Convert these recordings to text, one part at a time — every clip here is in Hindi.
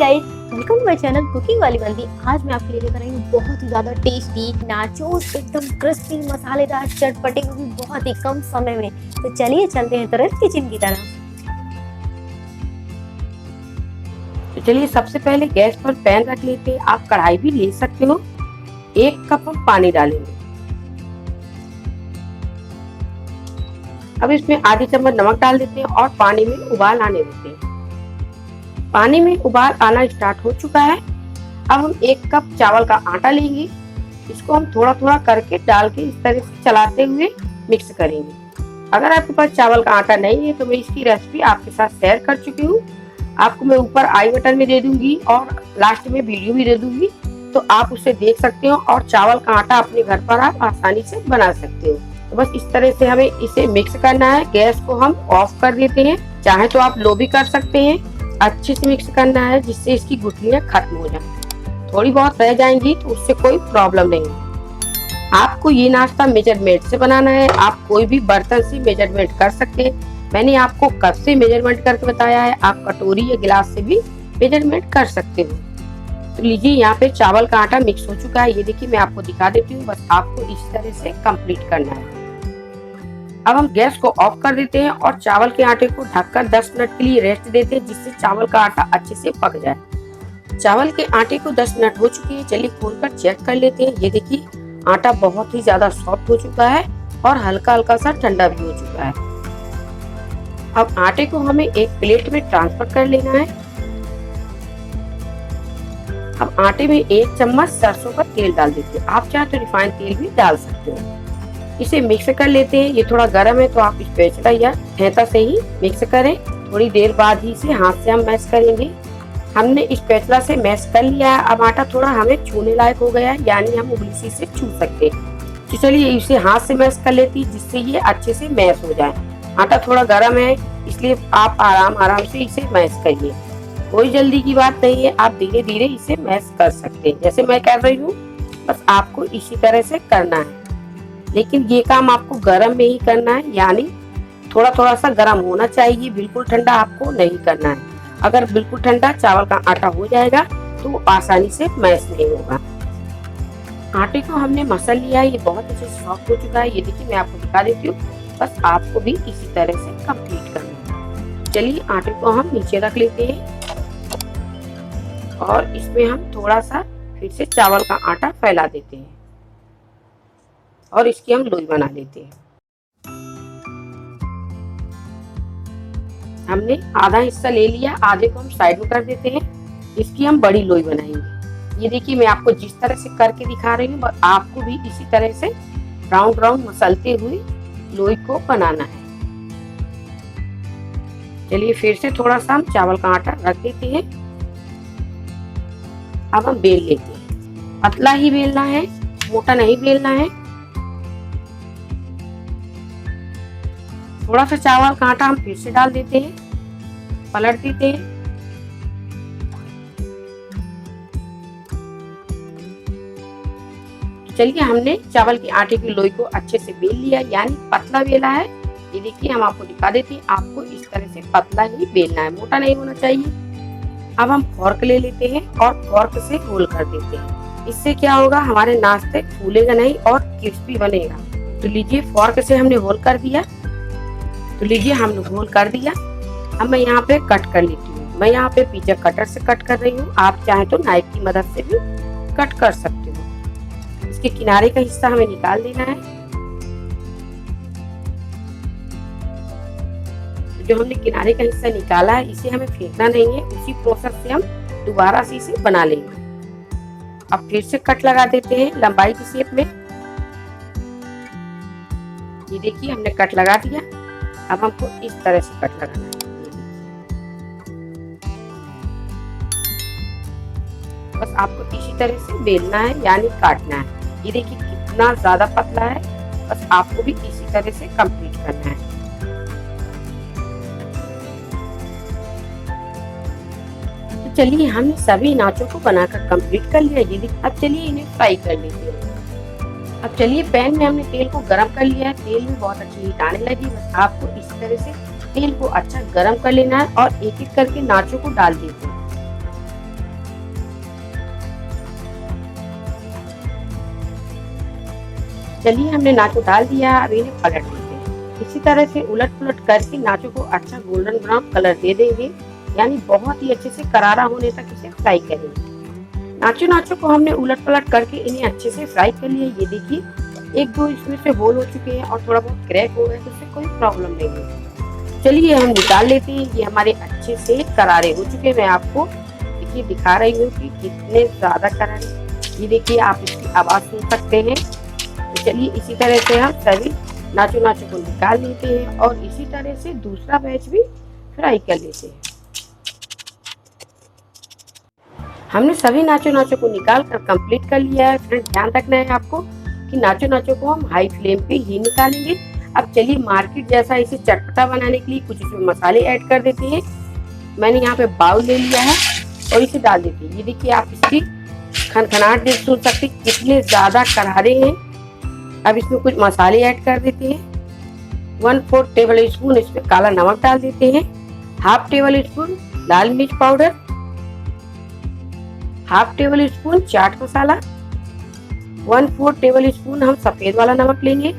Guys, welcome to my channel cooking वाली बंदी। आज मैं आपके लिए लेकर आई हूँ बहुत ही ज्यादा टेस्टी नाचोस, एकदम क्रिस्पी मसालेदार चटपटे, वो भी बहुत ही कम समय में। तो चलिए चलते हैं तुरंत किचन की तरफ। तो चलिए सबसे पहले गैस पर पैन रख लेते हैं। आप कढ़ाई भी ले सकते हो। 1 कप हम पानी डालेंगे। अब इसमें आधी चम्मच नमक डाल देते हैं और पानी में उबाल आने देते हैं। पानी में उबाल आना स्टार्ट हो चुका है। अब हम 1 कप चावल का आटा लेंगे। इसको हम थोड़ा थोड़ा करके डाल के इस तरह से चलाते हुए मिक्स करेंगे। अगर आपके पास चावल का आटा नहीं है तो मैं इसकी रेसिपी आपके साथ शेयर कर चुकी हूँ। आपको मैं ऊपर आई बटन में दे दूंगी और लास्ट में वीडियो भी दे दूंगी, तो आप उसे देख सकते हो और चावल का आटा अपने घर पर आप आसानी से बना सकते हो। तो बस इस तरह से हमें इसे मिक्स करना है। गैस को हम ऑफ कर देते हैं, चाहे तो आप लो भी कर सकते हैं। अच्छे से मिक्स करना है जिससे इसकी गुठलियां खत्म हो जाए। थोड़ी बहुत रह जाएंगी तो उससे कोई प्रॉब्लम नहीं है। आपको ये नाश्ता मेजरमेंट से बनाना है। आप कोई भी बर्तन से मेजरमेंट कर सकते हैं। मैंने आपको कप से मेजरमेंट करके बताया है, आप कटोरी या गिलास से भी मेजरमेंट कर सकते हो। तो लीजिए, यहाँ पे चावल का आटा मिक्स हो चुका है। ये देखिए, मैं आपको दिखा देती हूँ। बस आपको इस तरह से कंप्लीट करना है। अब हम गैस को ऑफ कर देते हैं और चावल के आटे को ढककर 10 मिनट के लिए रेस्ट देते हैं, जिससे चावल का आटा अच्छे से पक जाए। चावल के आटे को 10 मिनट हो चुके हैं। चलिए खोलकर चेक कर लेते हैं। ये देखिए, आटा बहुत ही ज्यादा सॉफ्ट हो चुका है और हल्का हल्का सा ठंडा भी हो चुका है। अब आटे को हमें एक प्लेट में ट्रांसफर कर लेना है। अब आटे में 1 चम्मच सरसों का तेल डाल देते हैं। आप चाहे तो रिफाइंड तेल भी डाल सकते हो। इसे मिक्स कर लेते हैं। ये थोड़ा गर्म है तो आप स्पैचुला या हैंता से ही मिक्स करें। थोड़ी देर बाद ही इसे हाथ से हम मैश करेंगे। हमने स्पैचुला से मैश कर लिया है। अब आटा थोड़ा हमें छूने लायक हो गया है, यानी हम उंगली से छू सकते हैं। तो चलिए इसे हाथ से मैश कर लेती है, जिससे ये अच्छे से मैश हो जाए। आटा थोड़ा गर्म है, इसलिए आप आराम से इसे मैश करिए। कोई जल्दी की बात नहीं है, आप धीरे धीरे इसे मैश कर सकते हैं, जैसे मैं कर रही हूँ। बस आपको इसी तरह से करना है, लेकिन ये काम आपको गर्म में ही करना है, यानी थोड़ा थोड़ा सा गर्म होना चाहिए। बिल्कुल ठंडा आपको नहीं करना है। अगर बिल्कुल ठंडा चावल का आटा हो जाएगा तो आसानी से मैश नहीं होगा। आटे को हमने मसल लिया है। ये बहुत अच्छे से सॉफ्ट हो चुका है। ये देखिए, मैं आपको दिखा देती हूँ। बस आपको भी इसी तरह से कंप्लीट करना है। चलिए आटे को हम नीचे रख लेते हैं और इसमें हम थोड़ा सा फिर से चावल का आटा फैला देते हैं और इसकी हम लोई बना लेते हैं। हमने आधा हिस्सा ले लिया, आधे को हम साइड में कर देते हैं। इसकी हम बड़ी लोई बनाएंगे। ये देखिए, मैं आपको जिस तरह से करके दिखा रही हूँ, आपको भी इसी तरह से राउंड राउंड मसलते हुए लोई को बनाना है। चलिए फिर से थोड़ा सा हम चावल का आटा रख देते हैं। अब हम बेल लेते हैं। पतला ही बेलना है, मोटा नहीं बेलना है। थोड़ा सा चावल का आटा हम फिर से डाल देते हैं, पलट देते हैं। चलिए, हमने चावल के आटे की लोई को अच्छे से बेल लिया, यानी पतला बेला है। ये देखिए, हम आपको दिखा देते हैं। आपको इस तरह से पतला ही बेलना है, मोटा नहीं होना चाहिए। अब हम फोर्क ले लेते हैं और फोर्क से रोल कर देते हैं। इससे क्या होगा, हमारे नाश्ते फूलेगा नहीं और क्रिस्पी बनेगा। तो लीजिए, फोर्क से हमने होल कर दिया। अब मैं यहाँ पे कट कर लेती हूँ। मैं यहाँ पे पिज्जा कटर से कट कर रही हूँ। आप चाहे तो नाइफ की मदद से भी कट कर सकते हो। इसके किनारे का हिस्सा हमें निकाल देना है। जो हमने किनारे का हिस्सा निकाला है, इसे हमें फेंकना नहीं है। उसी प्रोसेस से हम दोबारा से इसे बना लेंगे। अब फिर से कट लगा देते हैं लंबाई की शेप में। ये देखिए, हमने कट लगा दिया। अब हमको इस तरह से कट लगाना है। बस आपको इसी तरह से बेलना है, यानी काटना है। ये देखिए कितना ज्यादा पतला है। बस आपको भी इसी तरह से कंप्लीट करना है। तो चलिए, हमने सभी नाचों को बनाकर कंप्लीट कर लिया। ये देखिए, अब चलिए इन्हें फ्राई कर लेते हैं। अब चलिए, पैन में हमने तेल को गरम कर लिया है। तेल में बहुत अच्छी हीट आने लगी। बस आपको इस तरह से तेल को अच्छा गरम कर लेना है और एक एक करके नाचों को डाल देते हैं। चलिए हमने नाचो डाल दिया, अब इन्हें पलट देते हैं। इसी तरह से उलट पुलट करके नाचो को अच्छा गोल्डन ब्राउन कलर दे देंगे, यानी बहुत ही अच्छे से करारा होने तक इसे फ्राई करेंगे। नाचो को हमने उलट पलट करके इन्हें अच्छे से फ्राई कर लिया। ये देखिए एक दो इसमें से होल हो चुके हैं और थोड़ा बहुत क्रैक हो गया, तो उससे कोई प्रॉब्लम नहीं है। चलिए हम निकाल लेते हैं। ये हमारे अच्छे से करारे हो चुके हैं। मैं आपको देखिए दिखा रही हूँ कि कितने ज्यादा करारे। ये देखिए आप इसकी आवाज सुन सकते हैं। तो चलिए इसी तरह से हम सभी नाचो को निकाल लेते हैं और इसी तरह से दूसरा बैच भी फ्राई कर लेते हैं। हमने सभी नाचो को निकाल कर कंप्लीट कर लिया है। फ्रेंड ध्यान रखना है आपको कि नाचो को हम हाई फ्लेम पे ही निकालेंगे। अब चलिए मार्केट जैसा इसे चटपटा बनाने के लिए कुछ इसमें मसाले ऐड कर देते हैं। मैंने यहाँ पे बाउल ले लिया है और इसे डाल देते हैं। ये देखिए आप इसकी खनखनाहट देख सुन सकते हैं कितने ज्यादा करारे हैं। अब इसमें कुछ मसाले ऐड कर देते हैं। 1/4 टेबल स्पून इसमें काला नमक डाल देते हैं। 1/2 टेबल स्पून लाल मिर्च powder, 1/2 table spoon chaat masala, 1/4 table spoon हम सफेद वाला नमक लेंगे।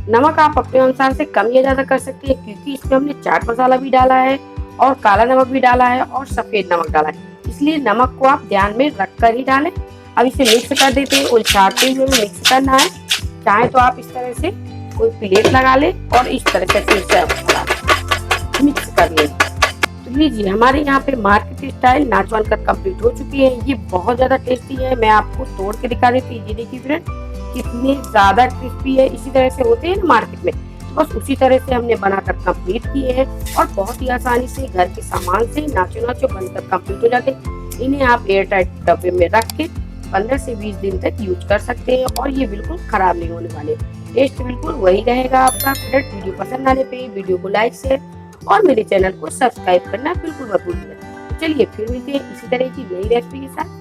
नमक आप अपने अनुसार से कम या ज्यादा कर सकते हैं, क्योंकि इसमें हमने चाट मसाला भी डाला है और काला नमक भी डाला है और सफेद नमक डाला है, इसलिए नमक को आप ध्यान में रख कर ही डालें। अब इसे मिक्स कर देते हैं। उलझाते हुए मिक्स करना है। चाहे तो आप इस तरह से कोई प्लेट लगा ले और इस तरह से मिक्स कर ले। तो लीजिए हमारे यहाँ पे मार्केट स्टाइल नाचो बनकर कंप्लीट हो चुकी है। ये बहुत ज्यादा टेस्टी है। मैं आपको तोड़ के दिखा देती हूँ। ये देखिए फ्रेंड कितने ज्यादा क्रिस्पी है। इसी तरह से होते हैं ना मार्केट में, तो बस उसी तरह से हमने बनाकर कंप्लीट किए हैं और बहुत ही आसानी से घर के सामान से नाचो बनकर कंप्लीट हो जाते हैं। इन्हें आप एयर टाइट डब्बे में रख के 15 से 20 दिन तक यूज कर सकते हैं और ये बिल्कुल खराब नहीं होने वाले। टेस्ट बिल्कुल वही रहेगा आपका। फ्रेंड वीडियो पसंद आने पे वीडियो को लाइक शेयर और मेरे चैनल को सब्सक्राइब करना बिल्कुल मत भूलिएगा। चलिए फिर मिलते हैं इसी तरह की नई रेसिपी के साथ।